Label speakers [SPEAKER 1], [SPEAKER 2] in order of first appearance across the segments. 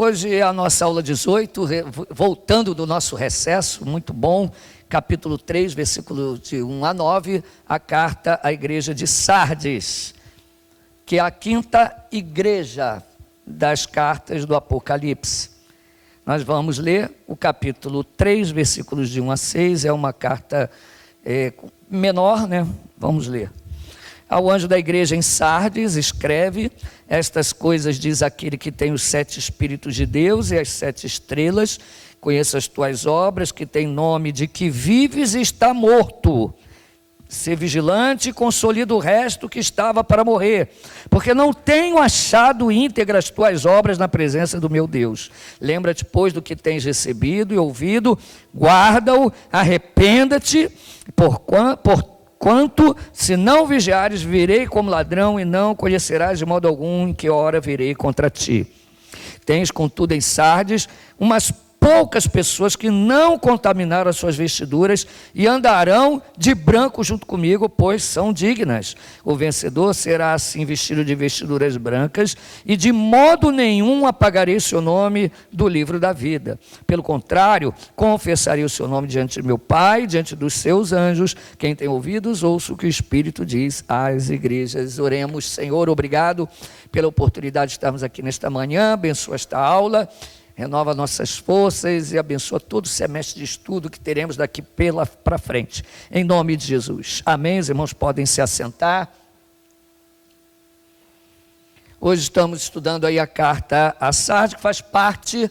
[SPEAKER 1] Hoje é a nossa aula 18, voltando do nosso recesso, muito bom, capítulo 3, versículo de 1 a 9, a carta à igreja de Sardes, que é a quinta igreja das cartas do Apocalipse. Nós vamos ler o capítulo 3, versículos de 1 a 6, é uma carta menor, né? Vamos ler. Ao anjo da igreja em Sardes, escreve: estas coisas diz aquele que tem os 7 Espíritos de Deus e as 7 estrelas. Conheço as tuas obras, que tem nome de que vives e está morto. Ser vigilante e consolida o resto que estava para morrer, porque não tenho achado íntegras as tuas obras na presença do meu Deus. Lembra-te, pois, do que tens recebido e ouvido, guarda-o, arrependa-te, porquanto, se não vigiares, virei como ladrão e não conhecerás de modo algum em que hora virei contra ti. Tens, contudo, em Sardes, umas poucas pessoas que não contaminaram as suas vestiduras e andarão de branco junto comigo, pois são dignas. O vencedor será assim vestido de vestiduras brancas e de modo nenhum apagarei seu nome do livro da vida. Pelo contrário, confessarei o seu nome diante de meu Pai, diante dos seus anjos. Quem tem ouvidos, ouça o que o Espírito diz às igrejas. Oremos. Senhor, obrigado pela oportunidade de estarmos aqui nesta manhã. Abençoa esta aula. Renova nossas forças e abençoa todo o semestre de estudo que teremos daqui para frente. Em nome de Jesus. Amém. Os irmãos podem se assentar. Hoje estamos estudando aí a carta a Sardes, que faz parte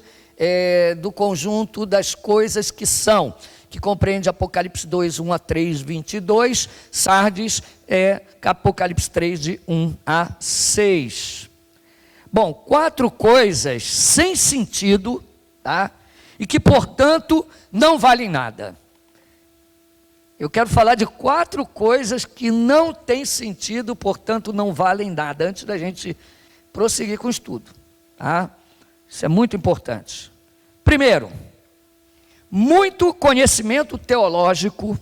[SPEAKER 1] do conjunto das coisas que são, que compreende Apocalipse 2, 1 a 3, 22. Sardes é Apocalipse 3, de 1 a 6. Bom, 4 coisas sem sentido, tá? E que, portanto, não valem nada. Eu quero falar de 4 coisas que não têm sentido, portanto, não valem nada, antes da gente prosseguir com o estudo, tá? Isso é muito importante. Primeiro, muito conhecimento teológico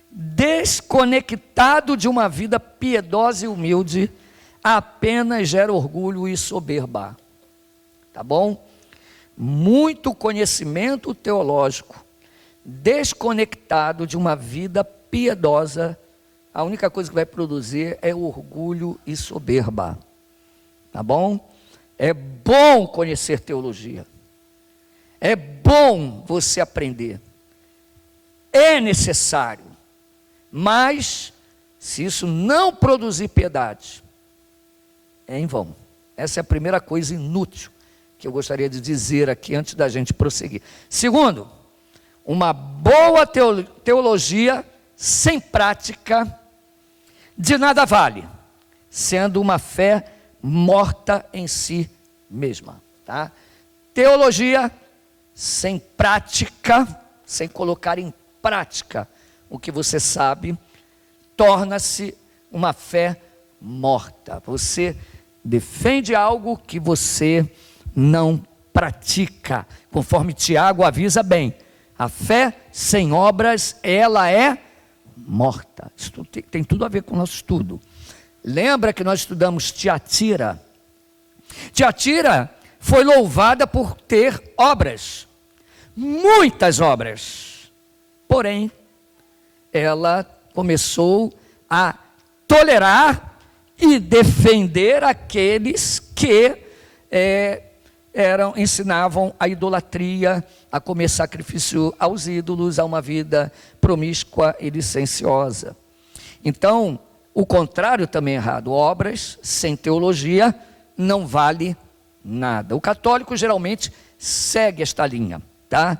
[SPEAKER 1] desconectado de uma vida piedosa e humilde apenas gera orgulho e soberba, tá bom? Muito conhecimento teológico desconectado de uma vida piedosa, a única coisa que vai produzir é orgulho e soberba, tá bom? É bom conhecer teologia, é bom você aprender, é necessário, mas se isso não produzir piedade, é em vão. Essa é a primeira coisa inútil que eu gostaria de dizer aqui antes da gente prosseguir. Segundo, uma boa teologia sem prática de nada vale, sendo uma fé morta em si mesma, tá? Teologia sem prática, sem colocar em prática o que você sabe, torna-se uma fé morta. Você defende algo que você não pratica, conforme Tiago avisa bem. A fé sem obras, ela é morta. Isso tem tudo a ver com o nosso estudo. Lembra que nós estudamos Tiatira? Tiatira foi louvada por ter obras, muitas obras. Porém, ela começou a tolerar e defender aqueles que ensinavam a idolatria, a comer sacrifício aos ídolos, a uma vida promíscua e licenciosa. Então, o contrário também é errado. Obras sem teologia não vale nada. O católico geralmente segue esta linha, tá?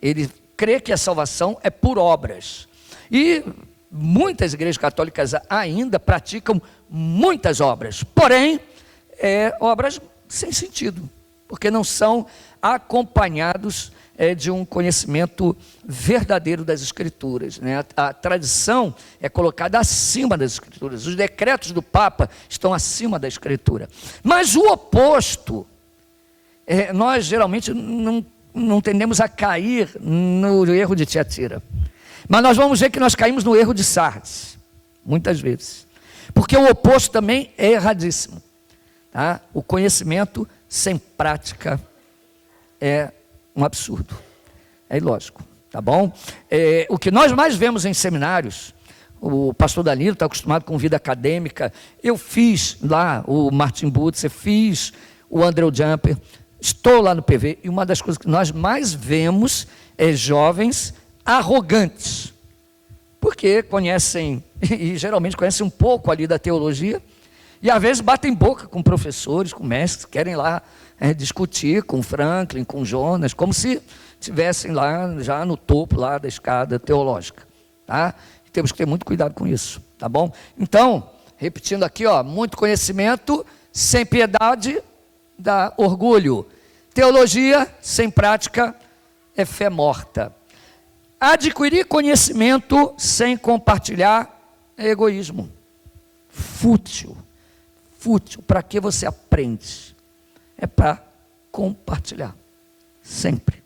[SPEAKER 1] Ele crê que a salvação é por obras. E muitas igrejas católicas ainda praticam muitas obras, porém, obras sem sentido, porque não são acompanhados de um conhecimento verdadeiro das Escrituras, né? A tradição é colocada acima das Escrituras, os decretos do Papa estão acima da Escritura, mas o oposto, nós geralmente não tendemos a cair no erro de Tiatira, mas nós vamos ver que nós caímos no erro de Sardes, muitas vezes, porque o oposto também é erradíssimo, tá? O conhecimento sem prática é um absurdo, é ilógico, tá bom? O que nós mais vemos em seminários, o pastor Danilo está acostumado com vida acadêmica, eu fiz lá o Martin Butzer, fiz o Andrew Jumper, estou lá no PV, e uma das coisas que nós mais vemos é jovens arrogantes, porque conhecem, e geralmente conhecem um pouco ali da teologia, e às vezes batem boca com professores, com mestres, querem lá discutir com Franklin, com Jonas, como se estivessem lá já no topo lá da escada teológica, tá? E temos que ter muito cuidado com isso, tá bom? Então, repetindo aqui, ó, muito conhecimento sem piedade dá orgulho. Teologia sem prática é fé morta. Adquirir conhecimento sem compartilhar é egoísmo. Fútil. Fútil. Para que você aprende? É para compartilhar. Sempre.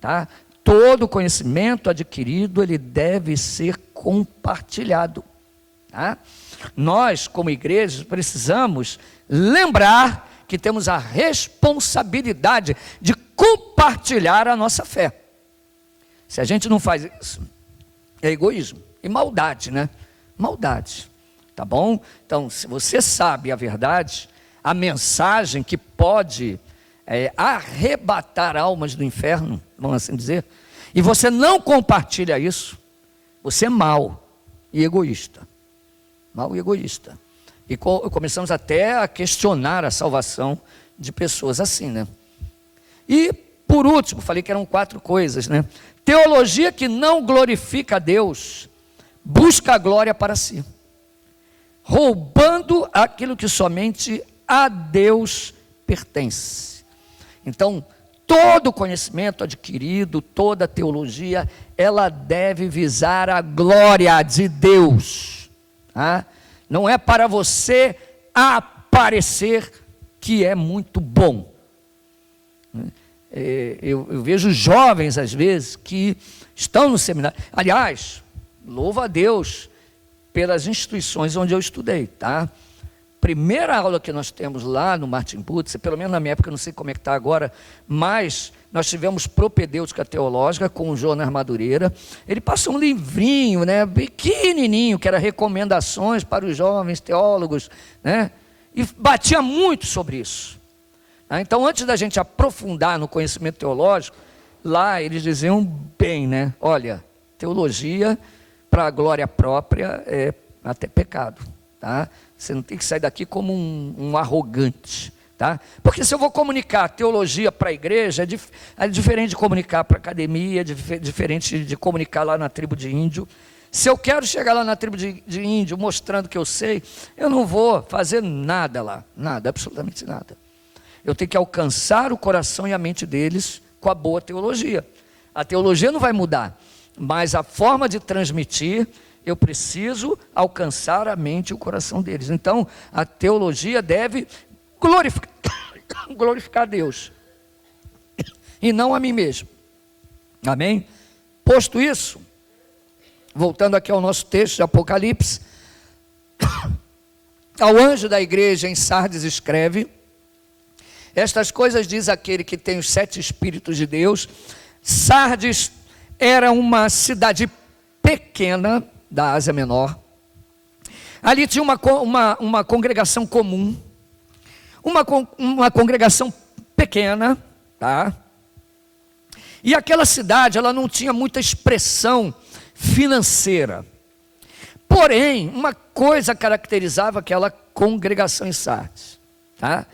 [SPEAKER 1] Tá? Todo conhecimento adquirido, ele deve ser compartilhado. Tá? Nós, como igreja, precisamos lembrar que temos a responsabilidade de compartilhar a nossa fé. Se a gente não faz isso, é egoísmo e maldade, né? Maldade, tá bom? Então, se você sabe a verdade, a mensagem que pode arrebatar almas do inferno, vamos assim dizer, e você não compartilha isso, você é mau e egoísta. Mau e egoísta. E começamos até a questionar a salvação de pessoas assim, né? E, por último, falei que eram 4 coisas, né? Teologia que não glorifica a Deus, busca a glória para si, roubando aquilo que somente a Deus pertence. Então, todo conhecimento adquirido, toda teologia, ela deve visar a glória de Deus, tá? Não é para você aparecer que é muito bom. Eu vejo jovens, às vezes, que estão no seminário. Aliás, louvo a Deus pelas instituições onde eu estudei, tá? Primeira aula que nós temos lá no Martin Butzer, pelo menos na minha época, eu não sei como é que está agora, mas nós tivemos propedêutica teológica com o Jonas Madureira. Ele passou um livrinho, né, pequenininho, que era recomendações para os jovens teólogos, né, e batia muito sobre isso. Então, antes da gente aprofundar no conhecimento teológico, lá eles diziam bem, né? Olha, teologia para a glória própria é até pecado, tá? Você não tem que sair daqui como um arrogante, tá? Porque se eu vou comunicar teologia para a igreja, é diferente de comunicar para a academia, é diferente de comunicar lá na tribo de índio. Se eu quero chegar lá na tribo de índio mostrando que eu sei, eu não vou fazer nada lá, nada, absolutamente nada. Eu tenho que alcançar o coração e a mente deles com a boa teologia. A teologia não vai mudar, mas a forma de transmitir, eu preciso alcançar a mente e o coração deles. Então, a teologia deve glorificar a Deus, e não a mim mesmo. Amém? Posto isso, voltando aqui ao nosso texto de Apocalipse, ao anjo da igreja em Sardes escreve: estas coisas diz aquele que tem os 7 Espíritos de Deus. Sardes era uma cidade pequena da Ásia Menor. Ali tinha uma congregação comum, uma congregação pequena, tá? E aquela cidade, ela não tinha muita expressão financeira. Porém, uma coisa caracterizava aquela congregação em Sardes, tá?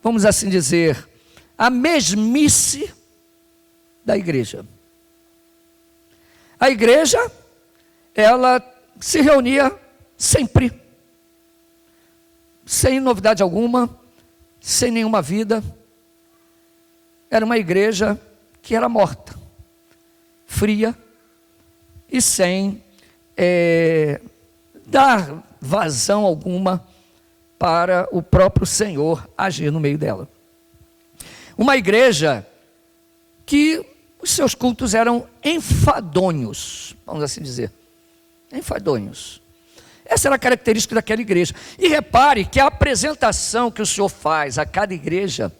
[SPEAKER 1] Vamos assim dizer, a mesmice da igreja. A igreja, ela se reunia sempre, sem novidade alguma, sem nenhuma vida. Era uma igreja que era morta, fria e sem dar vazão alguma para o próprio Senhor agir no meio dela. Uma igreja que os seus cultos eram enfadonhos, vamos assim dizer, enfadonhos. Essa era a característica daquela igreja. E repare que a apresentação que o Senhor faz a cada igreja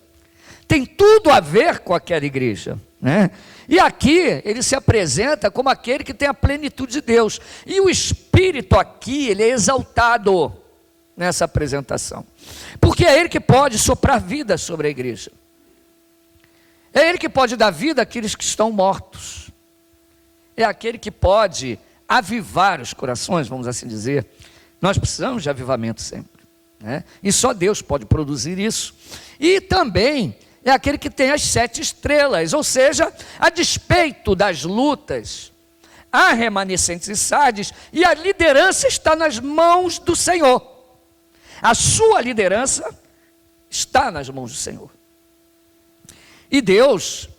[SPEAKER 1] tem tudo a ver com aquela igreja, né? E aqui ele se apresenta como aquele que tem a plenitude de Deus. E o Espírito aqui, ele é exaltado nessa apresentação. Porque é ele que pode soprar vida sobre a igreja. É ele que pode dar vida àqueles que estão mortos. É aquele que pode avivar os corações, vamos assim dizer. Nós precisamos de avivamento sempre, né? E só Deus pode produzir isso. E também é aquele que tem as 7 estrelas, ou seja, a despeito das lutas, há remanescentes em Sardes, e a liderança está nas mãos do Senhor. A sua liderança está nas mãos do Senhor. E Deus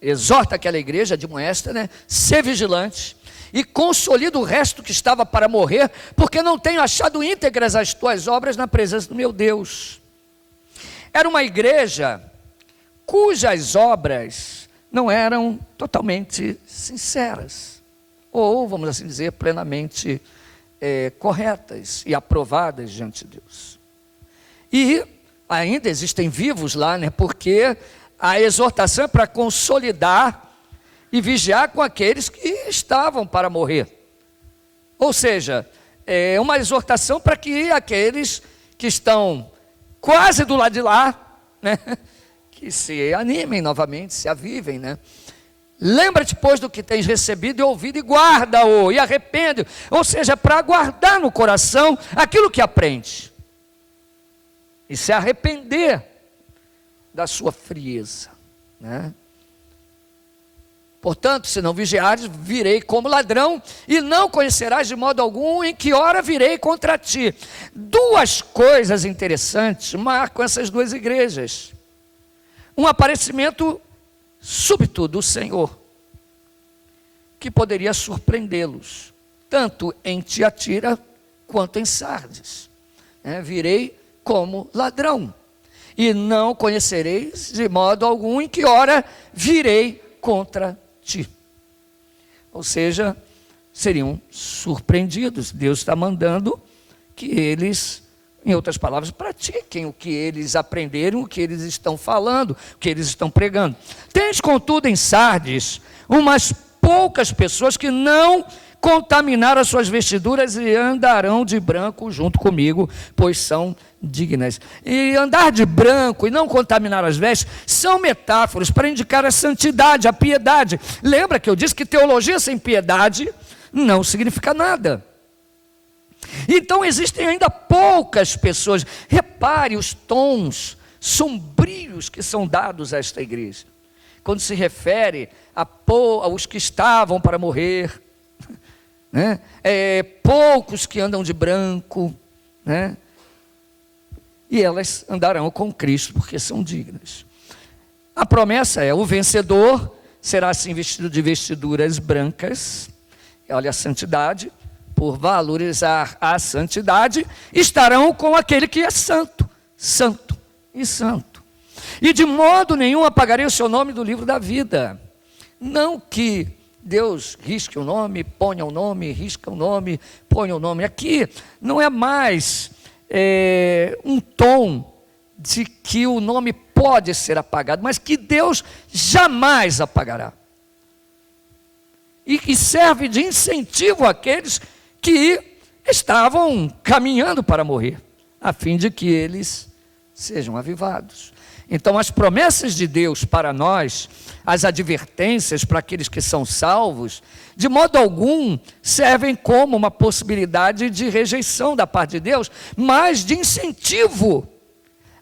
[SPEAKER 1] exorta aquela igreja, admoesta, né? Ser vigilante e consolida o resto que estava para morrer, porque não tenho achado íntegras as tuas obras na presença do meu Deus. Era uma igreja cujas obras não eram totalmente sinceras, ou, vamos assim dizer, plenamente corretas e aprovadas diante de Deus. E ainda existem vivos lá, né? Porque a exortação é para consolidar e vigiar com aqueles que estavam para morrer. Ou seja, é uma exortação para que aqueles que estão quase do lado de lá, né, que se animem novamente, se avivem, né? Lembra-te, pois, do que tens recebido e ouvido, e guarda-o, e arrepende. Ou seja, para guardar no coração aquilo que aprende. E se arrepender da sua frieza, né? Portanto, se não vigiares, virei como ladrão, e não conhecerás de modo algum em que hora virei contra ti. 2 coisas interessantes marcam essas 2 igrejas. Um aparecimento súbito do Senhor, que poderia surpreendê-los, tanto em Tiatira quanto em Sardes. Virei como ladrão, e não conhecereis de modo algum em que hora virei contra ti. Ou seja, seriam surpreendidos. Deus está mandando que eles, em outras palavras, pratiquem o que eles aprenderam, o que eles estão falando, o que eles estão pregando. Tens, contudo, em Sardes, umas poucas pessoas que não contaminaram as suas vestiduras e andarão de branco junto comigo, pois são dignas. E andar de branco e não contaminar as vestes são metáforas para indicar a santidade, a piedade. Lembra que eu disse que teologia sem piedade não significa nada. Então existem ainda poucas pessoas. Repare os tons sombrios que são dados a esta igreja, quando se refere aos que estavam para morrer, né? Poucos que andam de branco, né? E elas andarão com Cristo, porque são dignas. A promessa é: o vencedor será assim vestido de vestiduras brancas. Olha a santidade, por valorizar a santidade, estarão com aquele que é santo, santo e santo. E de modo nenhum apagarei o seu nome do livro da vida. Não que Deus risque o nome, ponha o nome, risca o nome, ponha o nome. Aqui não é mais um tom de que o nome pode ser apagado, mas que Deus jamais apagará. E que serve de incentivo àqueles que estavam caminhando para morrer, a fim de que eles sejam avivados. Então, as promessas de Deus para nós, as advertências para aqueles que são salvos, de modo algum servem como uma possibilidade de rejeição da parte de Deus, mas de incentivo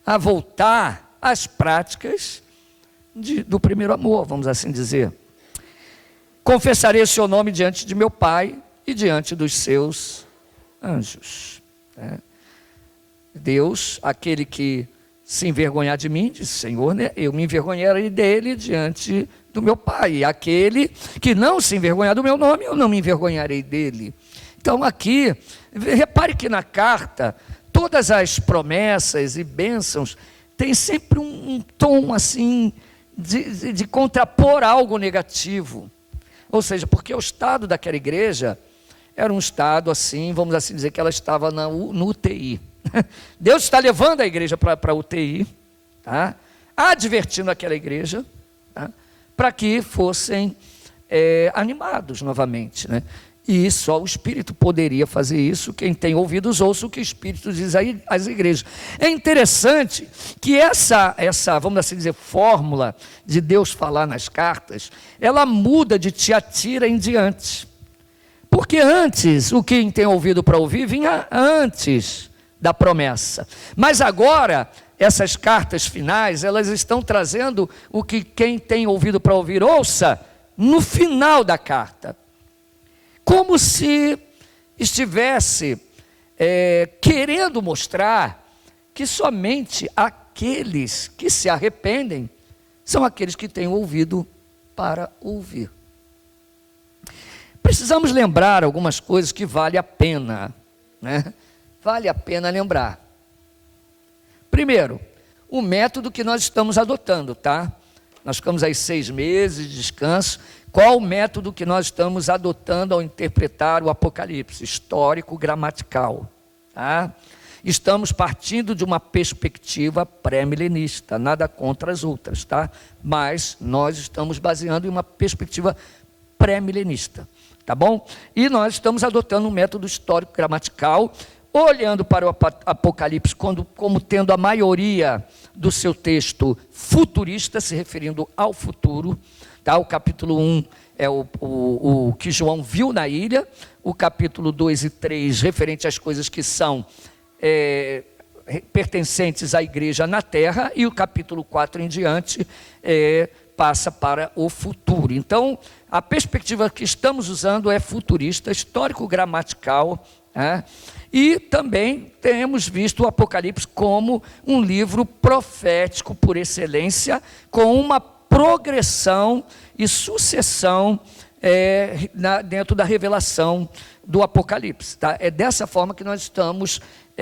[SPEAKER 1] a voltar às práticas do primeiro amor, vamos assim dizer. Confessarei o seu nome diante de meu Pai e diante dos seus anjos. Deus, aquele que se envergonhar de mim, diz: Senhor, né, eu me envergonharei dele diante do meu Pai. E aquele que não se envergonhar do meu nome, eu não me envergonharei dele. Então aqui, repare que na carta, todas as promessas e bênçãos têm sempre um tom assim, de contrapor algo negativo. Ou seja, porque o estado daquela igreja era um estado assim, vamos assim dizer, que ela estava no UTI. Deus está levando a igreja para a UTI, tá? advertindo aquela igreja, tá? Para que fossem animados novamente, né? E só o Espírito poderia fazer isso. Quem tem ouvidos, ouça o que o Espírito diz às igrejas. É interessante que essa, vamos assim dizer, fórmula de Deus falar nas cartas, ela muda de Tiatira em diante. Porque antes, o quem tem ouvido para ouvir, vinha antes da promessa. Mas agora, essas cartas finais, elas estão trazendo o que quem tem ouvido para ouvir, ouça no final da carta. Como se estivesse querendo mostrar que somente aqueles que se arrependem são aqueles que têm ouvido para ouvir. Precisamos lembrar algumas coisas que vale a pena, né? Vale a pena lembrar. Primeiro, o método que nós estamos adotando, tá? Nós ficamos aí 6 meses de descanso. Qual o método que nós estamos adotando ao interpretar o Apocalipse? Histórico, gramatical, tá? Estamos partindo de uma perspectiva pré-milenista, nada contra as outras, tá? Mas nós estamos baseando em uma perspectiva pré-milenista, tá bom? E nós estamos adotando um método histórico gramatical, olhando para o Apocalipse como tendo a maioria do seu texto futurista, se referindo ao futuro, tá? O capítulo 1 é o que João viu na ilha, o capítulo 2 e 3 referente às coisas que são pertencentes à igreja na terra, e o capítulo 4 em diante passa para o futuro. Então, a perspectiva que estamos usando é futurista, histórico-gramatical, né? E também temos visto o Apocalipse como um livro profético por excelência, com uma progressão e sucessão dentro da revelação do Apocalipse, tá? É dessa forma que nós estamos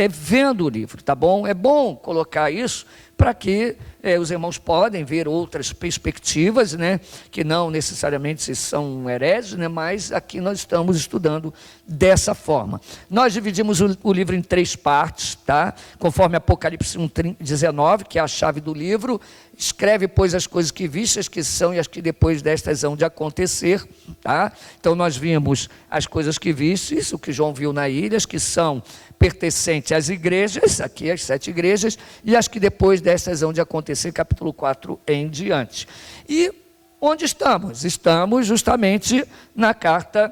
[SPEAKER 1] vendo o livro, tá bom? É bom colocar isso para que os irmãos podem ver outras perspectivas, né? Que não necessariamente são hereges, né? Mas aqui nós estamos estudando dessa forma. Nós dividimos o livro em 3 partes, tá? Conforme Apocalipse 1:19, que é a chave do livro. Escreve, pois, as coisas que viste, as que são e as que depois destas hão de acontecer, tá? Então nós vimos as coisas que viste, isso que João viu na ilha, as que são pertencentes às igrejas, aqui as 7 igrejas, e as que depois destas hão de acontecer, capítulo 4 em diante. E onde estamos? Estamos justamente na carta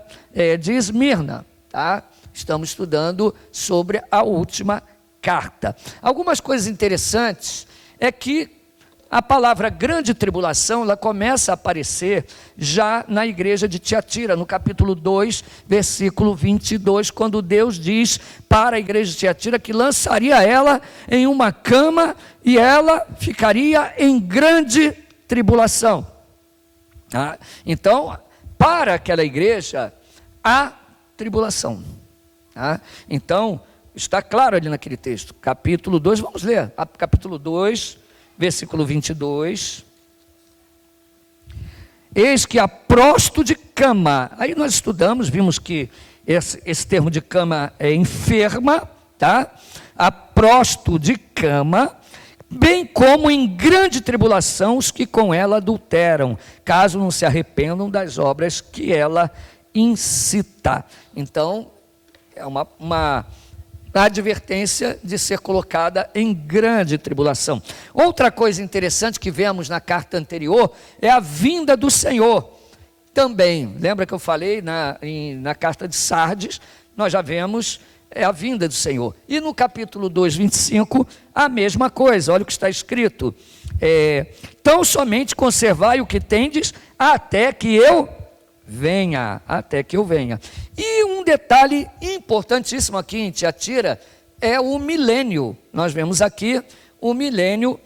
[SPEAKER 1] de Esmirna, tá? Estamos estudando sobre a última carta. Algumas coisas interessantes é que a palavra grande tribulação, ela começa a aparecer já na igreja de Tiatira, no capítulo 2, versículo 22, quando Deus diz para a igreja de Tiatira que lançaria ela em uma cama e ela ficaria em grande tribulação. Tá? Então, para aquela igreja, há tribulação. Tá? Então, está claro ali naquele texto, capítulo 2, vamos ler, capítulo 2, versículo 22, eis que aprosto de cama, aí nós estudamos, vimos que esse termo de cama é enferma, tá? Aprosto de cama, bem como em grande tribulação os que com ela adulteram, caso não se arrependam das obras que ela incita. Então, é uma advertência de ser colocada em grande tribulação. Outra coisa interessante que vemos na carta anterior é a vinda do Senhor. Também, lembra que eu falei na carta de Sardes, nós já vemos a vinda do Senhor. E no capítulo 2, 25, a mesma coisa, olha o que está escrito. Tão somente conservai o que tendes até que eu venha, E um detalhe importantíssimo aqui em Tiatira é o milênio. Nós vemos aqui o milênio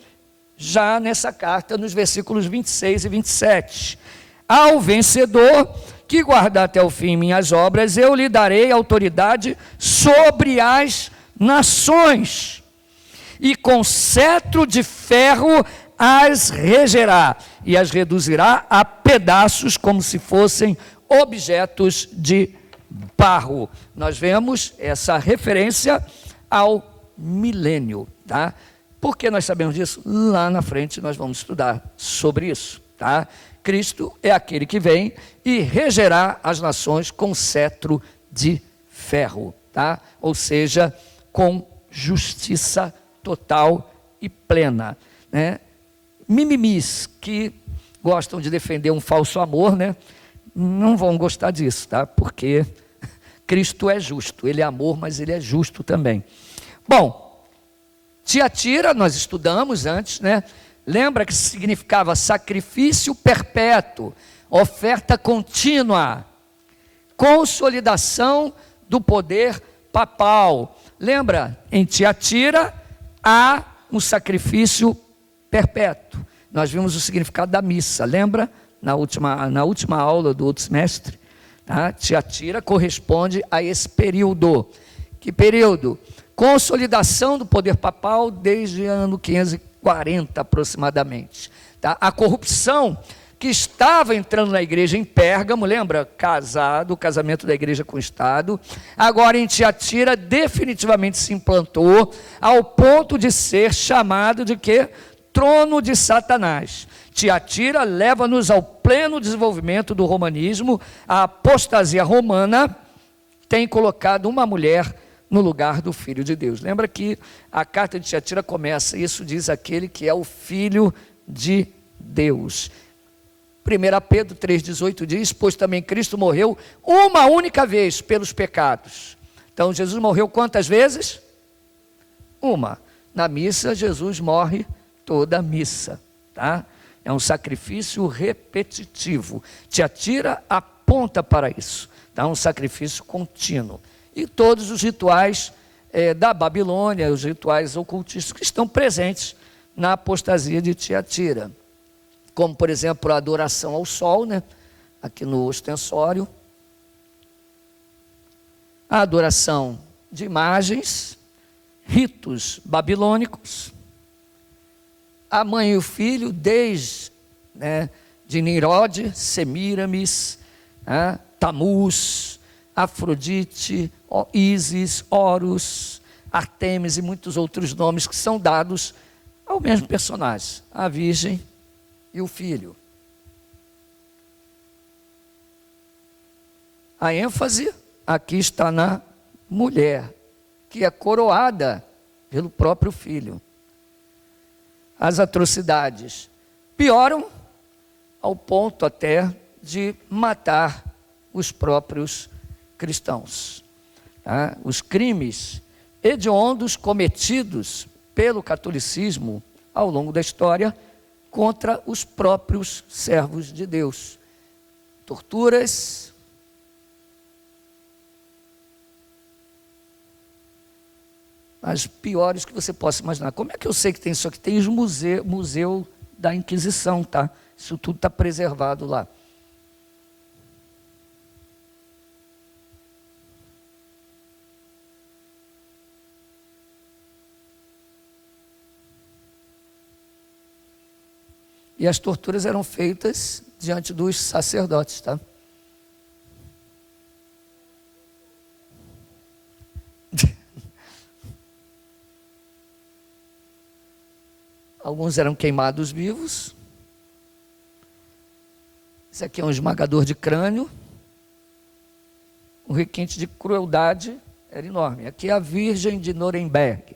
[SPEAKER 1] já nessa carta, nos versículos 26 e 27. Ao vencedor que guardar até o fim minhas obras, eu lhe darei autoridade sobre as nações, e com cetro de ferro as regerá, e as reduzirá a pedaços como se fossem objetos de barro. Nós vemos essa referência ao milênio, tá? Por que nós sabemos disso? Lá na frente nós vamos estudar sobre isso, tá? Cristo é aquele que vem e regerá as nações com cetro de ferro, tá? Ou seja, com justiça total e plena, né? Mimimis que gostam de defender um falso amor, né? Não vão gostar disso, tá? Porque Cristo é justo, ele é amor, mas ele é justo também. Bom, Tiatira, nós estudamos antes, né? Lembra que significava sacrifício perpétuo, oferta contínua, consolidação do poder papal. Lembra, em Tiatira há um sacrifício perpétuo. Nós vimos o significado da missa, lembra? Na última aula do outro semestre. Tá? Tiatira corresponde a esse período. Que período? Consolidação do poder papal desde o ano 540 aproximadamente. Tá? A corrupção que estava entrando na igreja em Pérgamo, lembra? O casamento da igreja com o Estado. Agora em Tiatira definitivamente se implantou ao ponto de ser chamado de quê? Trono de Satanás. Tiatira leva-nos ao pleno desenvolvimento do romanismo. A apostasia romana tem colocado uma mulher no lugar do Filho de Deus. Lembra que a carta de Tiatira começa, isso diz aquele que é o Filho de Deus. 1 Pedro 3,18 diz, pois também Cristo morreu uma única vez pelos pecados. Então Jesus morreu quantas vezes? Uma. Na missa Jesus morre toda a missa, tá? É um sacrifício repetitivo. Tiatira aponta para isso, tá? Um sacrifício contínuo. E todos os rituais da Babilônia, os rituais ocultistas que estão presentes na apostasia de Tiatira. Como, por exemplo, a adoração ao sol, né? Aqui no ostensório. A adoração de imagens, ritos babilônicos. A mãe e o filho, desde de Nimrod, Semíramis, Tamuz, Afrodite, Ísis, Horus, Artemis e muitos outros nomes que são dados ao mesmo personagem, a Virgem e o Filho. A ênfase aqui está na mulher, que é coroada pelo próprio Filho. As atrocidades pioram ao ponto até de matar os próprios cristãos. Tá? Os crimes hediondos cometidos pelo catolicismo ao longo da história contra os próprios servos de Deus. Torturas, as piores que você possa imaginar. Como é que eu sei que tem isso aqui? Tem o museu da Inquisição, tá? Isso tudo está preservado lá. E as torturas eram feitas diante dos sacerdotes, tá? Alguns eram queimados vivos. Esse aqui é um esmagador de crânio. O requinte de crueldade era enorme. Aqui é a Virgem de Nuremberg,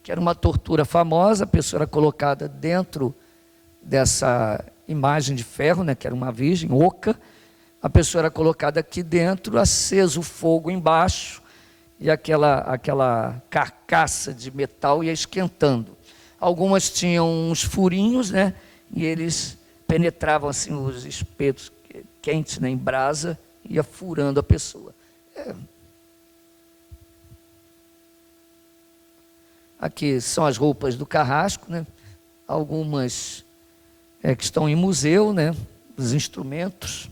[SPEAKER 1] que era uma tortura famosa. A pessoa era colocada dentro dessa imagem de ferro, né, que era uma virgem oca. A pessoa era colocada aqui dentro, aceso o fogo embaixo, e aquela carcaça de metal ia esquentando. Algumas tinham uns furinhos, né, e eles penetravam assim os espetos quentes, né, em brasa, ia furando a pessoa. Aqui são as roupas do carrasco, né, algumas que estão em museu, né, os instrumentos.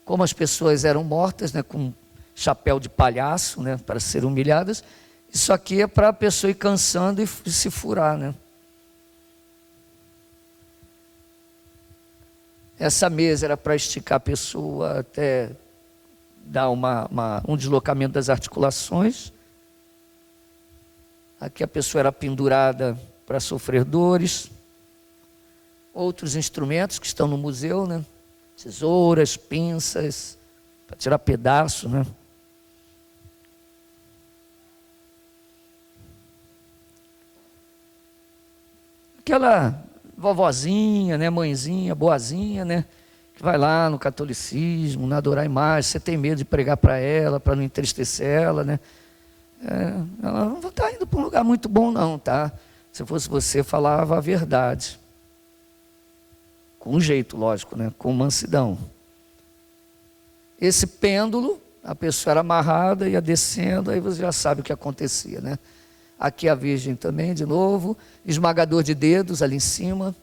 [SPEAKER 1] Como as pessoas eram mortas, né, com chapéu de palhaço, né, para serem humilhadas. Isso aqui é para a pessoa ir cansando e se furar, né? Essa mesa era para esticar a pessoa até dar um deslocamento das articulações. Aqui a pessoa era pendurada para sofrer dores. Outros instrumentos que estão no museu, né? Tesouras, pinças, para tirar pedaço, né? Aquela vovozinha, né? Mãezinha, boazinha, né? Que vai lá no catolicismo, na adorar a imagem, você tem medo de pregar para ela, para não entristecer ela, né? Ela não está indo para um lugar muito bom não, tá? Se fosse você, falava a verdade. Com jeito, lógico, né? Com mansidão. Esse pêndulo, a pessoa era amarrada, ia descendo, aí você já sabe o que acontecia, né? Aqui a Virgem também, de novo, esmagador de dedos ali em cima.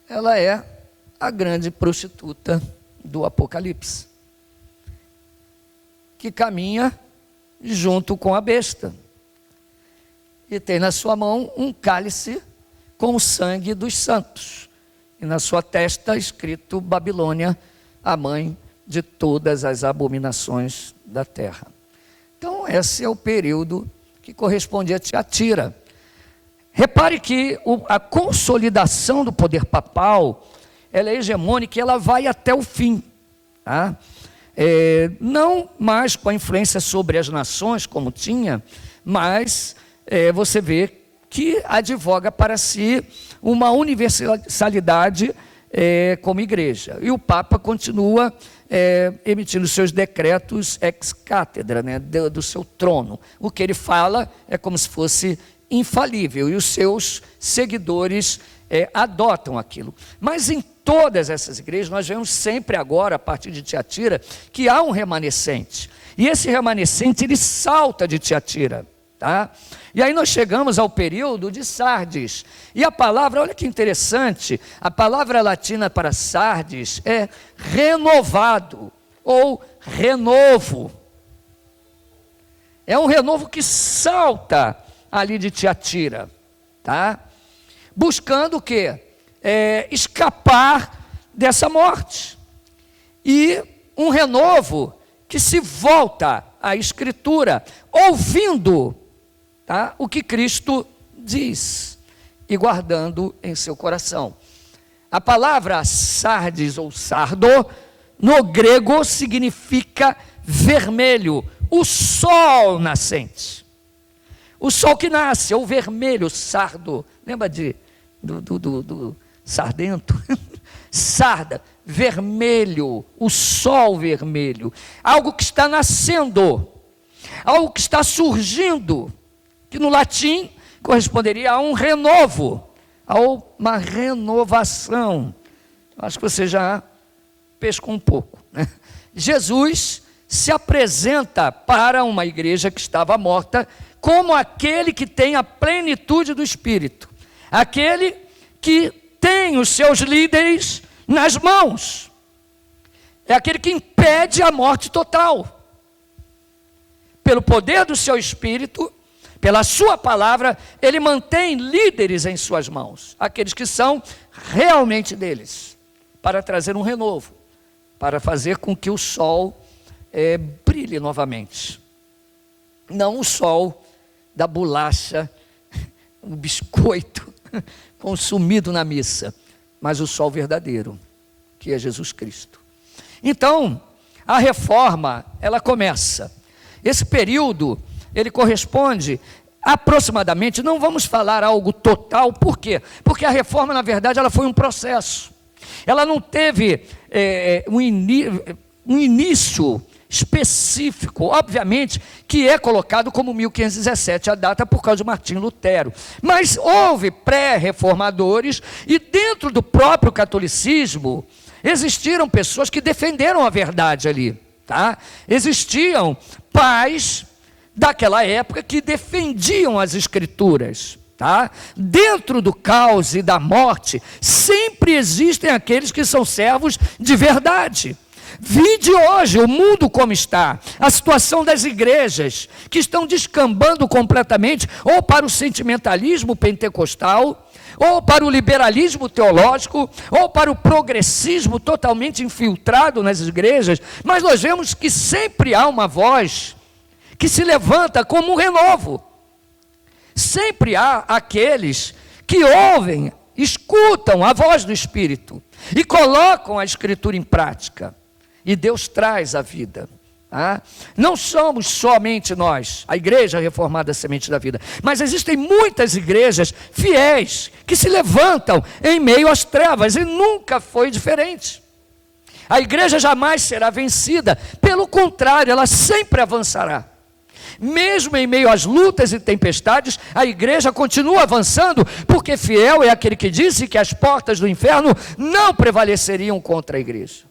[SPEAKER 1] Ela é a grande prostituta do Apocalipse, que caminha junto com a besta. E tem na sua mão um cálice com o sangue dos santos. E na sua testa escrito Babilônia, a mãe de todas as abominações da terra. Então esse é o período que corresponde a Tiatira. Repare que a consolidação do poder papal, ela é hegemônica e ela vai até o fim. Tá? Não mais com a influência sobre as nações, como tinha, mas você vê que advoga para si uma universalidade como igreja. E o Papa continua emitindo seus decretos ex cátedra, né, do seu trono. O que ele fala é como se fosse infalível, e os seus seguidores adotam aquilo. Mas em todas essas igrejas, nós vemos sempre agora, a partir de Tiatira, que há um remanescente. E esse remanescente, ele salta de Tiatira. Tá? E aí nós chegamos ao período de Sardes. E a palavra, olha que interessante, a palavra latina para Sardes é renovado, ou renovo. É um renovo que salta ali de Tiatira, tá? Buscando o quê? Escapar dessa morte. E um renovo que se volta à Escritura, ouvindo, tá, o que Cristo diz e guardando em seu coração. A palavra sardes ou sardo, no grego significa vermelho, o sol nascente. O sol que nasce, é o vermelho, sardo. Lembra do sardento? Sarda, vermelho, o sol vermelho. Algo que está nascendo, algo que está surgindo, que no latim corresponderia a um renovo, a uma renovação. Acho que você já pescou um pouco, né? Jesus se apresenta para uma igreja que estava morta como aquele que tem a plenitude do Espírito, aquele que tem os seus líderes nas mãos, é aquele que impede a morte total, pelo poder do seu Espírito, pela sua palavra, ele mantém líderes em suas mãos, aqueles que são realmente deles, para trazer um renovo, para fazer com que o sol brilhe novamente, não o sol da bolacha, o biscoito consumido na missa, mas o sol verdadeiro, que é Jesus Cristo. Então, a reforma, ela começa. Esse período, ele corresponde aproximadamente, não vamos falar algo total, por quê? Porque a reforma, na verdade, ela foi um processo. Ela não teve um início específico, obviamente, que é colocado como 1517, a data por causa de Martinho Lutero. Mas houve pré-reformadores e dentro do próprio catolicismo existiram pessoas que defenderam a verdade ali, tá? Existiam pais daquela época que defendiam as escrituras, tá? Dentro do caos e da morte, sempre existem aqueles que são servos de verdade. Vide hoje o mundo como está, a situação das igrejas que estão descambando completamente, ou para o sentimentalismo pentecostal, ou para o liberalismo teológico, ou para o progressismo totalmente infiltrado nas igrejas, mas nós vemos que sempre há uma voz que se levanta como um renovo. Sempre há aqueles que ouvem, escutam a voz do Espírito e colocam a Escritura em prática. E Deus traz a vida. Tá? Não somos somente nós, a Igreja Reformada Semente da Vida, mas existem muitas igrejas fiéis que se levantam em meio às trevas, e nunca foi diferente. A igreja jamais será vencida, pelo contrário, ela sempre avançará. Mesmo em meio às lutas e tempestades, a igreja continua avançando, porque fiel é aquele que disse que as portas do inferno não prevaleceriam contra a igreja.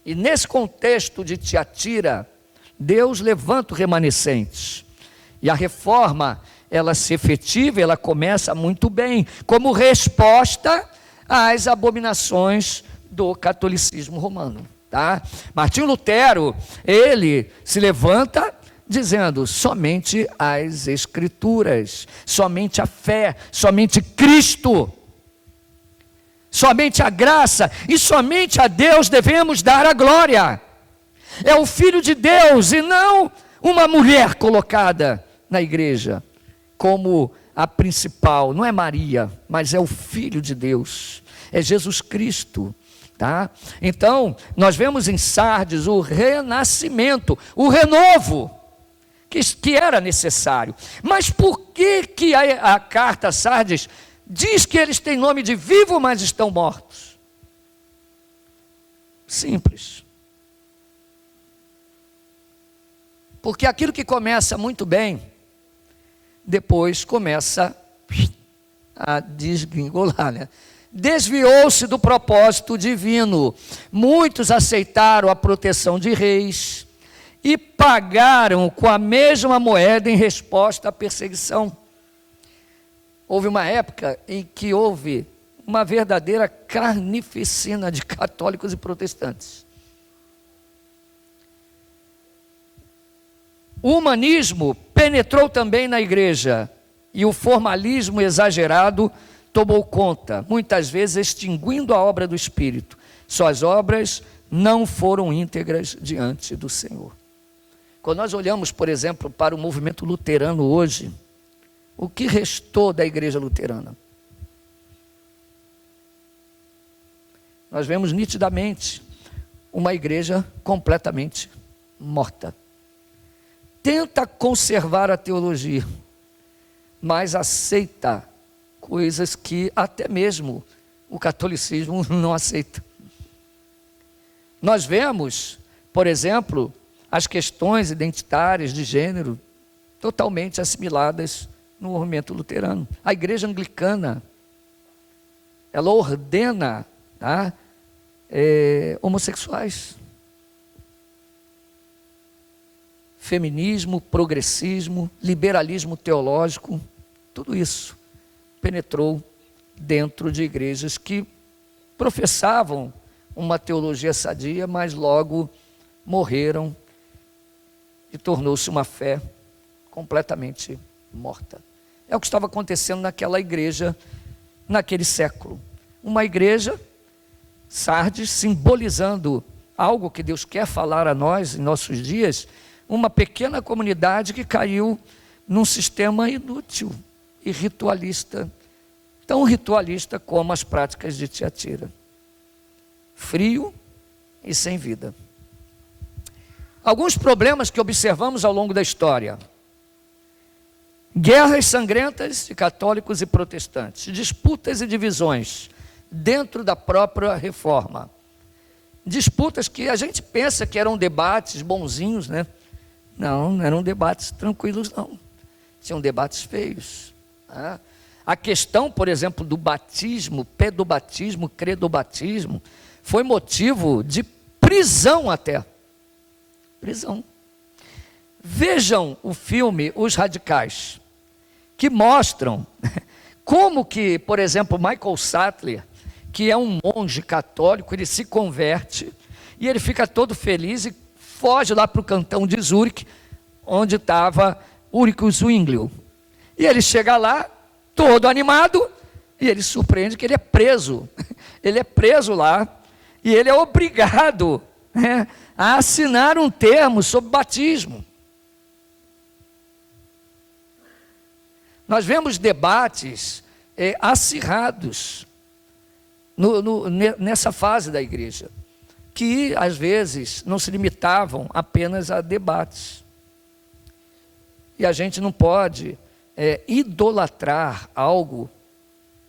[SPEAKER 1] E nesse contexto de Tiatira, Deus levanta os remanescentes. E a reforma, ela se efetiva, ela começa muito bem, como resposta às abominações do catolicismo romano. Tá? Martinho Lutero, ele se levanta dizendo, somente as Escrituras, somente a fé, somente Cristo, somente a graça e somente a Deus devemos dar a glória. É o Filho de Deus e não uma mulher colocada na igreja como a principal. Não é Maria, mas é o Filho de Deus, é Jesus Cristo. Tá? Então, nós vemos em Sardes o renascimento, o renovo que era necessário. Mas por que a carta a Sardes diz que eles têm nome de vivo, mas estão mortos? Simples. Porque aquilo que começa muito bem, depois começa a desgringolar, né? Desviou-se do propósito divino. Muitos aceitaram a proteção de reis e pagaram com a mesma moeda em resposta à perseguição. Houve uma época em que houve uma verdadeira carnificina de católicos e protestantes. O humanismo penetrou também na igreja e o formalismo exagerado tomou conta, muitas vezes extinguindo a obra do Espírito. Suas obras não foram íntegras diante do Senhor. Quando nós olhamos, por exemplo, para o movimento luterano hoje, o que restou da igreja luterana? Nós vemos nitidamente uma igreja completamente morta. Tenta conservar a teologia, mas aceita coisas que até mesmo o catolicismo não aceita. Nós vemos, por exemplo, as questões identitárias de gênero totalmente assimiladas no movimento luterano. A igreja anglicana, ela ordena, tá, homossexuais. Feminismo, progressismo, liberalismo teológico, tudo isso penetrou dentro de igrejas que professavam uma teologia sadia, mas logo morreram e tornou-se uma fé completamente morta. É o que estava acontecendo naquela igreja, naquele século. Uma igreja, Sardes, simbolizando algo que Deus quer falar a nós em nossos dias, uma pequena comunidade que caiu num sistema inútil e ritualista, tão ritualista como as práticas de Tiatira. Frio e sem vida. Alguns problemas que observamos ao longo da história: guerras sangrentas de católicos e protestantes, disputas e divisões dentro da própria reforma, disputas que a gente pensa que eram debates bonzinhos, né? Não eram debates tranquilos, não. Tinham debates feios. Tá? A questão, por exemplo, do batismo, pedobatismo, credobatismo, foi motivo de prisão até. Prisão. Vejam o filme Os Radicais, que mostram como que, por exemplo, Michael Sattler, que é um monge católico, ele se converte e ele fica todo feliz e foge lá para o cantão de Zurique, onde estava Ulrich Zwingli. E ele chega lá, todo animado, e ele surpreende que ele é preso. Ele é preso lá, e ele é obrigado, né, a assinar um termo sobre batismo. Nós vemos debates acirrados nessa fase da igreja, que às vezes não se limitavam apenas a debates. E a gente não pode idolatrar algo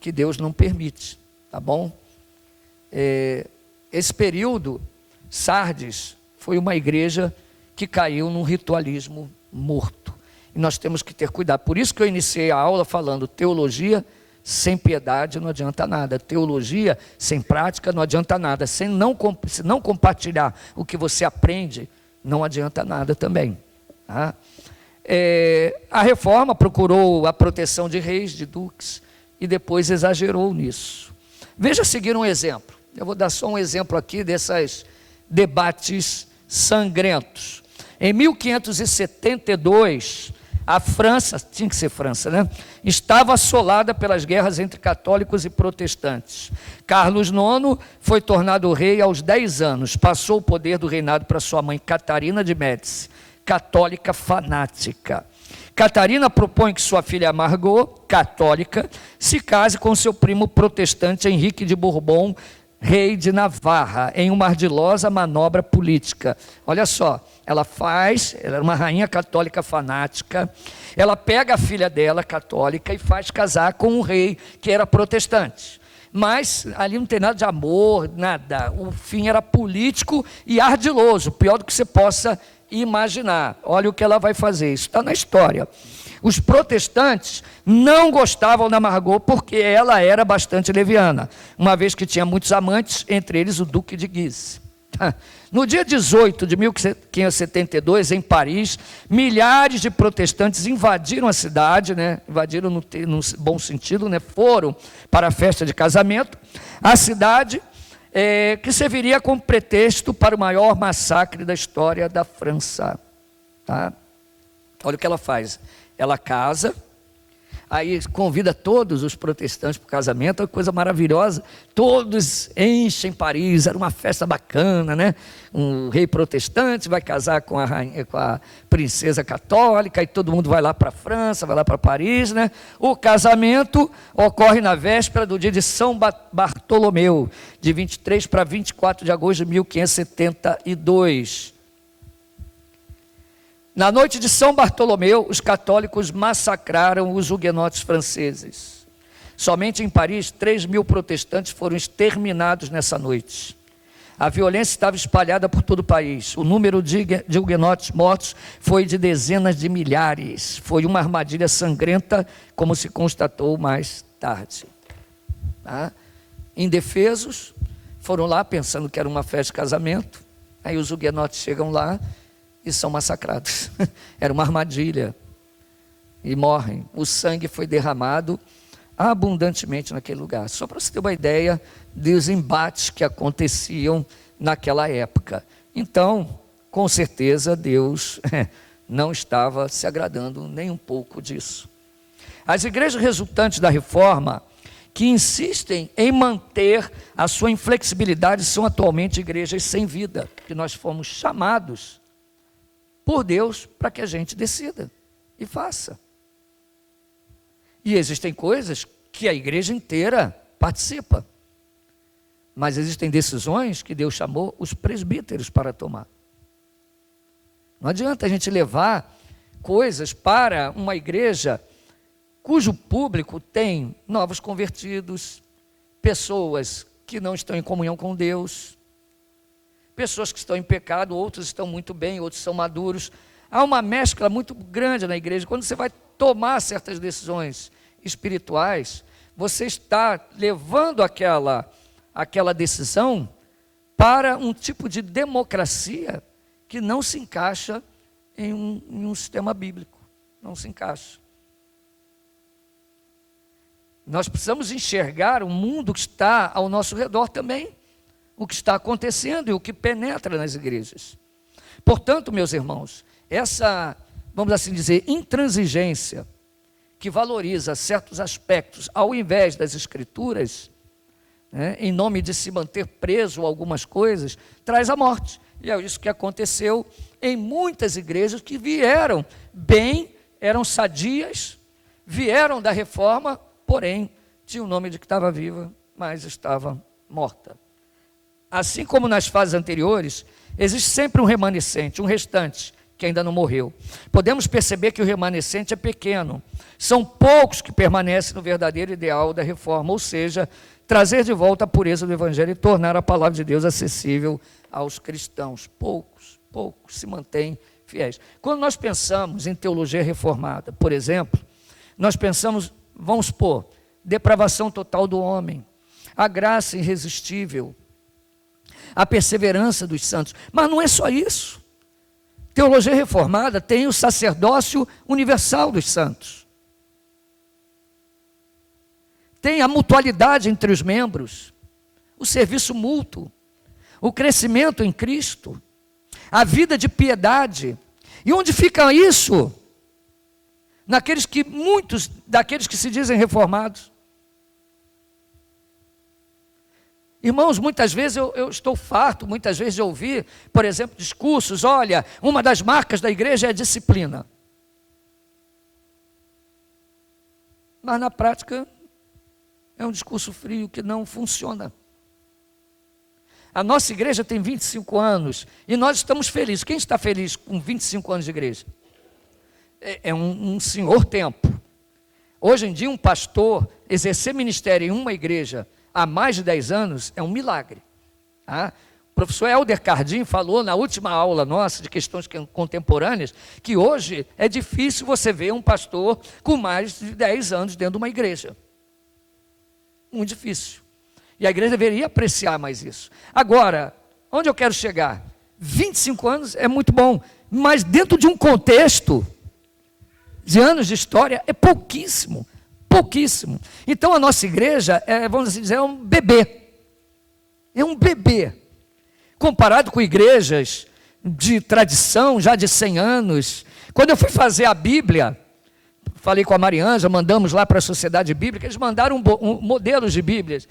[SPEAKER 1] que Deus não permite, tá bom? Esse período, Sardes foi uma igreja que caiu num ritualismo morto. E nós temos que ter cuidado. Por isso que eu iniciei a aula falando: teologia sem piedade não adianta nada. Teologia sem prática não adianta nada. Se não compartilhar o que você aprende, não adianta nada também. Tá? A reforma procurou a proteção de reis, de duques, e depois exagerou nisso. Veja a seguir um exemplo. Eu vou dar só um exemplo aqui desses debates sangrentos. Em 1572, a França, tinha que ser França, né? Estava assolada pelas guerras entre católicos e protestantes. Carlos IX foi tornado rei aos 10 anos, passou o poder do reinado para sua mãe Catarina de Médici, católica fanática. Catarina propõe que sua filha Margot, católica, se case com seu primo protestante Henrique de Bourbon, rei de Navarra, em uma ardilosa manobra política. Olha só, ela era uma rainha católica fanática, ela pega a filha dela, católica, e faz casar com um rei que era protestante. Mas ali não tem nada de amor, nada. O fim era político e ardiloso, pior do que você possa imaginar. Olha o que ela vai fazer, isso está na história. Os protestantes não gostavam da Margot porque ela era bastante leviana, uma vez que tinha muitos amantes, entre eles o Duque de Guise. No dia 18 de 1572, em Paris, milhares de protestantes invadiram a cidade, né? Invadiram no bom sentido, né? Foram para a festa de casamento. A cidade que serviria como pretexto para o maior massacre da história da França. Tá? Olha o que ela faz. Ela casa, aí convida todos os protestantes para o casamento, uma coisa maravilhosa, todos enchem Paris, era uma festa bacana, né? Um rei protestante vai casar com a princesa católica, e todo mundo vai lá para a França, vai lá para Paris, né? O casamento ocorre na véspera do dia de São Bartolomeu, de 23 para 24 de agosto de 1572. Na noite de São Bartolomeu, os católicos massacraram os huguenotes franceses. Somente em Paris, 3.000 protestantes foram exterminados nessa noite. A violência estava espalhada por todo o país. O número de huguenotes mortos foi de dezenas de milhares. Foi uma armadilha sangrenta, como se constatou mais tarde. Tá? Indefesos, foram lá pensando que era uma festa de casamento. Aí os huguenotes chegam lá e são massacrados. Era uma armadilha. E morrem. O sangue foi derramado abundantemente naquele lugar. Só para você ter uma ideia dos embates que aconteciam naquela época. Então, com certeza, Deus não estava se agradando nem um pouco disso. As igrejas resultantes da reforma, que insistem em manter a sua inflexibilidade, são atualmente igrejas sem vida, que nós fomos chamados por Deus para que a gente decida e faça. E existem coisas que a igreja inteira participa, mas existem decisões que Deus chamou os presbíteros para tomar. Não adianta a gente levar coisas para uma igreja cujo público tem novos convertidos, pessoas que não estão em comunhão com Deus, pessoas que estão em pecado, outros estão muito bem, outros são maduros. Há uma mescla muito grande na igreja. Quando você vai tomar certas decisões espirituais, você está levando aquela decisão para um tipo de democracia que não se encaixa em um sistema bíblico. Não se encaixa. Nós precisamos enxergar o mundo que está ao nosso redor também, o que está acontecendo e o que penetra nas igrejas. Portanto, meus irmãos, essa, vamos assim dizer, intransigência que valoriza certos aspectos ao invés das escrituras, né, em nome de se manter preso a algumas coisas, traz a morte. E é isso que aconteceu em muitas igrejas que vieram bem, eram sadias, vieram da reforma, porém, tinha o nome de que estava viva, mas estava morta. Assim como nas fases anteriores, existe sempre um remanescente, um restante, que ainda não morreu. Podemos perceber que o remanescente é pequeno. São poucos que permanecem no verdadeiro ideal da reforma, ou seja, trazer de volta a pureza do Evangelho e tornar a palavra de Deus acessível aos cristãos. Poucos se mantêm fiéis. Quando nós pensamos em teologia reformada, por exemplo, nós pensamos, vamos supor, depravação total do homem, a graça irresistível, a perseverança dos santos. Mas não é só isso. Teologia reformada tem o sacerdócio universal dos santos. Tem a mutualidade entre os membros, o serviço mútuo, o crescimento em Cristo, a vida de piedade. E onde fica isso? Muitos daqueles que se dizem reformados. Irmãos, muitas vezes eu estou farto, muitas vezes de ouvir, por exemplo, discursos, olha, uma das marcas da igreja é a disciplina. Mas na prática, é um discurso frio que não funciona. A nossa igreja tem 25 anos e nós estamos felizes. Quem está feliz com 25 anos de igreja? É um senhor tempo. Hoje em dia, um pastor exercer ministério em uma igreja há mais de 10 anos é um milagre. Tá? O professor Helder Cardim falou na última aula nossa de questões contemporâneas que hoje é difícil você ver um pastor com mais de 10 anos dentro de uma igreja. Muito difícil. E a igreja deveria apreciar mais isso. Agora, onde eu quero chegar? 25 anos é muito bom, mas dentro de um contexto de anos de história é pouquíssimo. Pouquíssimo. Então a nossa igreja, vamos assim dizer, é um bebê. É um bebê. Comparado com igrejas de tradição, já de 100 anos. Quando eu fui fazer a Bíblia, falei com a Marianja, mandamos lá para a Sociedade Bíblica, eles mandaram modelos de Bíblias,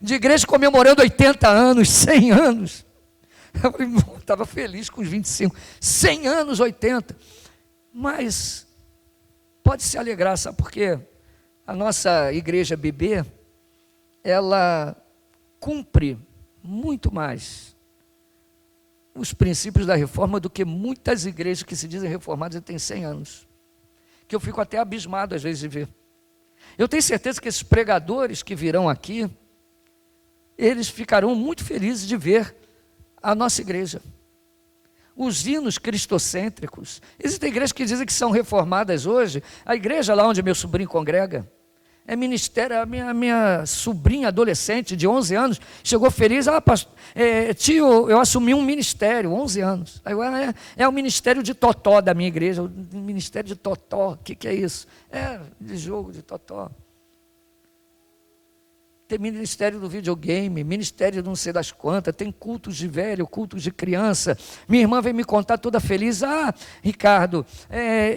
[SPEAKER 1] de igreja comemorando 80 anos, 100 anos. Eu estava feliz com os 25. 100 anos, 80. Mas pode se alegrar, sabe por quê? A nossa igreja bebê, ela cumpre muito mais os princípios da reforma do que muitas igrejas que se dizem reformadas e têm 100 anos. Que eu fico até abismado às vezes de ver. Eu tenho certeza que esses pregadores que virão aqui, eles ficarão muito felizes de ver a nossa igreja. Os hinos cristocêntricos. Existem igrejas que dizem que são reformadas hoje. A igreja lá onde meu sobrinho congrega, é ministério. A minha sobrinha adolescente de 11 anos chegou feliz. Tio, eu assumi um ministério, 11 anos. Aí, é o ministério de totó da minha igreja. O ministério de totó, o que é isso? É de jogo de totó. Tem ministério do videogame, ministério de não sei das quantas, tem cultos de velho, cultos de criança. Minha irmã veio me contar toda feliz, Ricardo,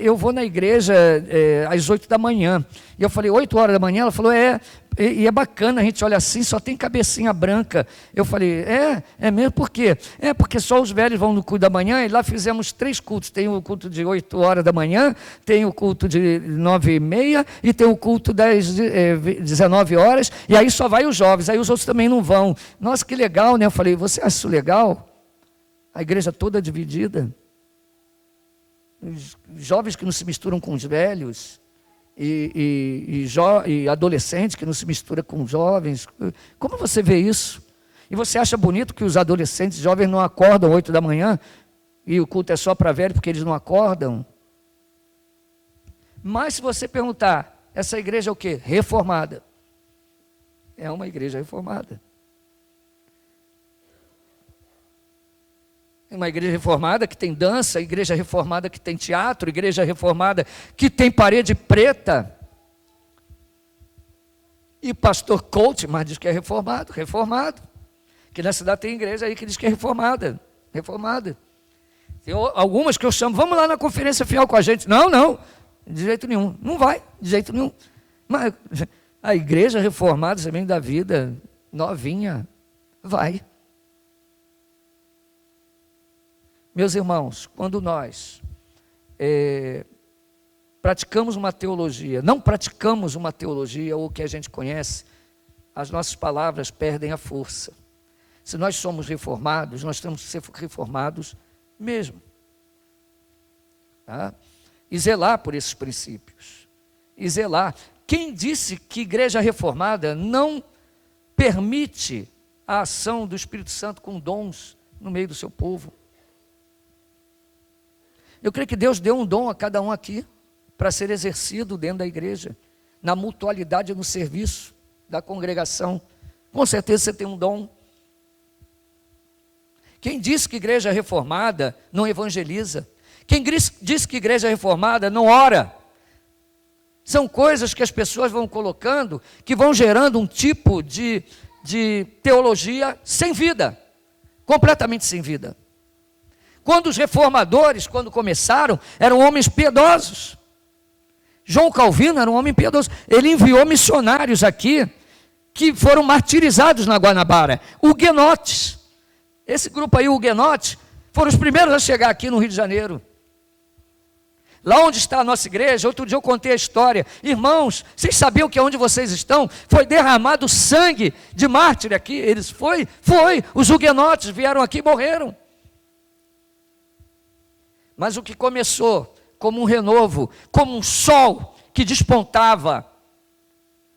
[SPEAKER 1] eu vou na igreja às 8 da manhã. E eu falei, 8 horas da manhã? Ela falou, e é bacana, a gente olha assim, só tem cabecinha branca. Eu falei, é mesmo, por quê? Porque só os velhos vão no culto da manhã, e lá fizemos 3 cultos, tem o culto de 8 horas da manhã, tem o culto de 9h30, e tem o culto das 19 horas, e aí só vai os jovens, aí os outros também não vão. Nossa, que legal, né? Eu falei, você acha isso legal? A igreja toda dividida, os jovens que não se misturam com os velhos, e adolescentes que não se misturam com jovens. Como você vê isso? E você acha bonito que os adolescentes jovens não acordam 8 da manhã e o culto é só para velho porque eles não acordam? Mas se você perguntar, essa igreja é o quê? Reformada. É uma igreja reformada. Uma igreja reformada que tem dança, igreja reformada que tem teatro, igreja reformada que tem parede preta. E pastor coach, mas diz que é reformado. Que na cidade tem igreja aí que diz que é reformada. Tem algumas que eu chamo, vamos lá na conferência fiel com a gente. Não, de jeito nenhum. Não vai, de jeito nenhum. Mas a igreja reformada, também da vida, novinha, vai. Meus irmãos, quando nós praticamos uma teologia, não praticamos uma teologia ou o que a gente conhece, as nossas palavras perdem a força. Se nós somos reformados, nós temos que ser reformados mesmo. Tá? E zelar por esses princípios. E zelar. Quem disse que igreja reformada não permite a ação do Espírito Santo com dons no meio do seu povo? Eu creio que Deus deu um dom a cada um aqui para ser exercido dentro da igreja, na mutualidade no serviço da congregação. Com certeza você tem um dom. Quem disse que igreja reformada não evangeliza? Quem disse que igreja reformada não ora? São coisas que as pessoas vão colocando, que vão gerando um tipo de teologia sem vida, completamente sem vida. Quando os reformadores, quando começaram, eram homens piedosos. João Calvino era um homem piedoso. Ele enviou missionários aqui, que foram martirizados na Guanabara, huguenotes. Esse grupo aí, huguenotes, foram os primeiros a chegar aqui no Rio de Janeiro. Lá onde está a nossa igreja, outro dia eu contei a história. Irmãos, vocês sabiam que onde vocês estão foi derramado sangue de mártir aqui? Eles foi, os huguenotes vieram aqui e morreram. Mas o que começou como um renovo, como um sol que despontava,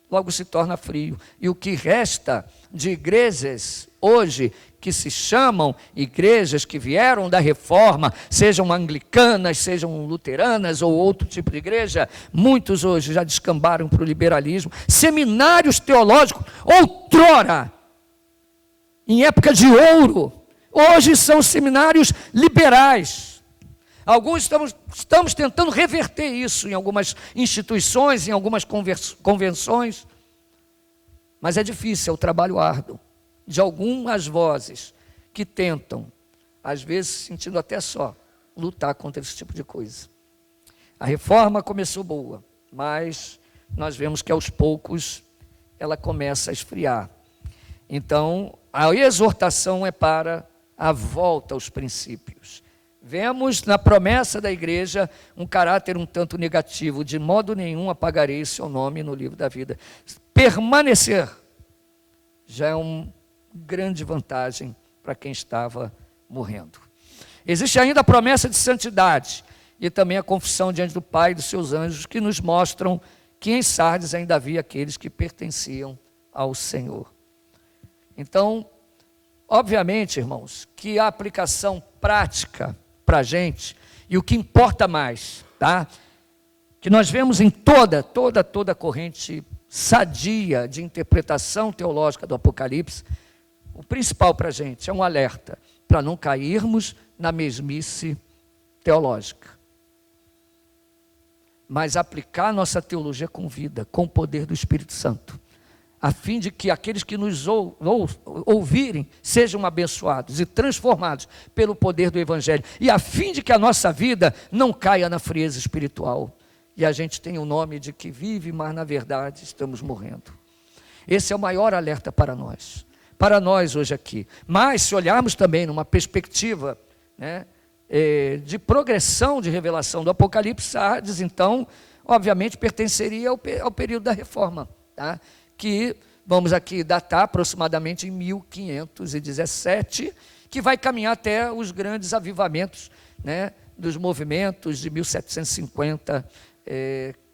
[SPEAKER 1] logo se torna frio. E o que resta de igrejas hoje, que se chamam igrejas que vieram da reforma, sejam anglicanas, sejam luteranas ou outro tipo de igreja, muitos hoje já descambaram para o liberalismo. Seminários teológicos, outrora, em época de ouro, hoje são seminários liberais. Alguns estamos tentando reverter isso em algumas instituições, em algumas convenções, mas é difícil, é o trabalho árduo de algumas vozes que tentam, às vezes sentindo até só, lutar contra esse tipo de coisa. A reforma começou boa, mas nós vemos que aos poucos ela começa a esfriar. Então, a exortação é para a volta aos princípios. Vemos na promessa da igreja um caráter um tanto negativo: de modo nenhum apagarei seu nome no livro da vida. Permanecer já é uma grande vantagem para quem estava morrendo. Existe ainda a promessa de santidade e também a confissão diante do Pai e dos seus anjos, que nos mostram que em Sardes ainda havia aqueles que pertenciam ao Senhor. Então, obviamente, irmãos, que a aplicação prática para a gente, e o que importa mais, tá? Que nós vemos em toda a corrente sadia de interpretação teológica do Apocalipse, o principal para a gente é um alerta para não cairmos na mesmice teológica, mas aplicar nossa teologia com vida, com o poder do Espírito Santo, a fim de que aqueles que nos ouvirem sejam abençoados e transformados pelo poder do Evangelho, e a fim de que a nossa vida não caia na frieza espiritual, e a gente tem o nome de que vive, mas na verdade estamos morrendo. Esse é o maior alerta para nós hoje aqui. Mas se olharmos também numa perspectiva, né, de progressão de revelação do Apocalipse, Sardes, então, obviamente pertenceria ao período da Reforma, tá? Que vamos aqui datar aproximadamente em 1517, que vai caminhar até os grandes avivamentos, né, dos movimentos de 1750,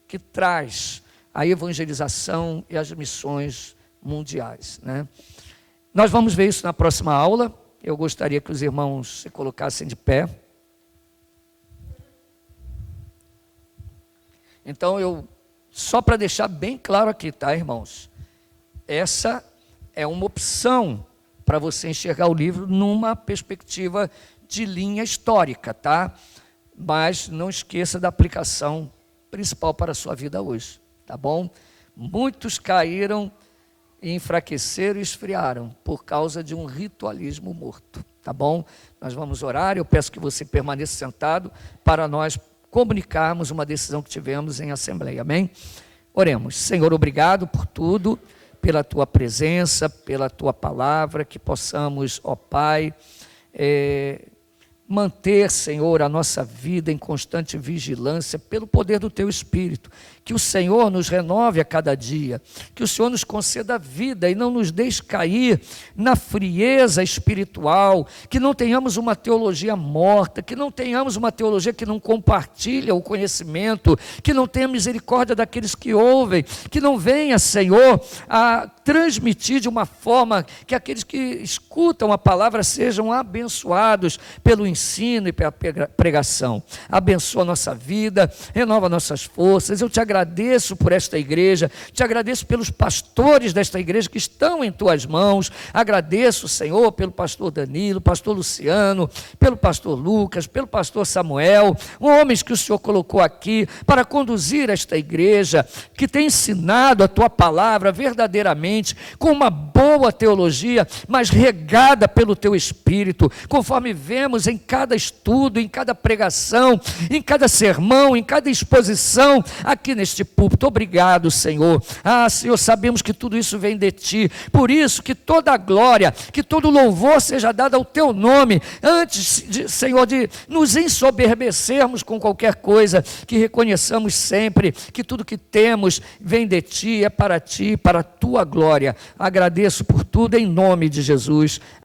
[SPEAKER 1] que traz a evangelização e as missões mundiais, né? Nós vamos ver isso na próxima aula. Eu gostaria que os irmãos se colocassem de pé. Então, só para deixar bem claro aqui, tá, irmãos? Essa é uma opção para você enxergar o livro numa perspectiva de linha histórica, tá? Mas não esqueça da aplicação principal para a sua vida hoje, tá bom? Muitos caíram, enfraqueceram e esfriaram por causa de um ritualismo morto, tá bom? Nós vamos orar. Eu peço que você permaneça sentado para nós comunicarmos uma decisão que tivemos em assembleia, amém? Oremos. Senhor, obrigado por tudo, pela tua presença, pela tua palavra, que possamos, ó Pai, manter, Senhor, a nossa vida em constante vigilância pelo poder do Teu Espírito. Que o Senhor nos renove a cada dia, que o Senhor nos conceda vida e não nos deixe cair na frieza espiritual, que não tenhamos uma teologia morta, que não tenhamos uma teologia que não compartilha o conhecimento, que não tenha misericórdia daqueles que ouvem, que não venha, Senhor, a transmitir de uma forma que aqueles que escutam a palavra sejam abençoados pelo ensino e pela pregação. Abençoa a nossa vida, renova nossas forças. Eu te agradeço por esta igreja, te agradeço pelos pastores desta igreja que estão em tuas mãos. Agradeço, Senhor, pelo pastor Danilo, pastor Luciano, pelo pastor Lucas, pelo pastor Samuel, homens que o Senhor colocou aqui para conduzir esta igreja, que tem ensinado a tua palavra verdadeiramente, com uma boa teologia, mas regada pelo teu Espírito, conforme vemos em cada estudo, em cada pregação, em cada sermão, em cada exposição aqui neste púlpito. Obrigado, Senhor. Senhor, sabemos que tudo isso vem de Ti, por isso que toda a glória, que todo louvor seja dado ao Teu nome, antes, Senhor, de nos ensoberbecermos com qualquer coisa, que reconheçamos sempre que tudo que temos vem de Ti, é para Ti, para a Tua glória. Agradeço por tudo em nome de Jesus.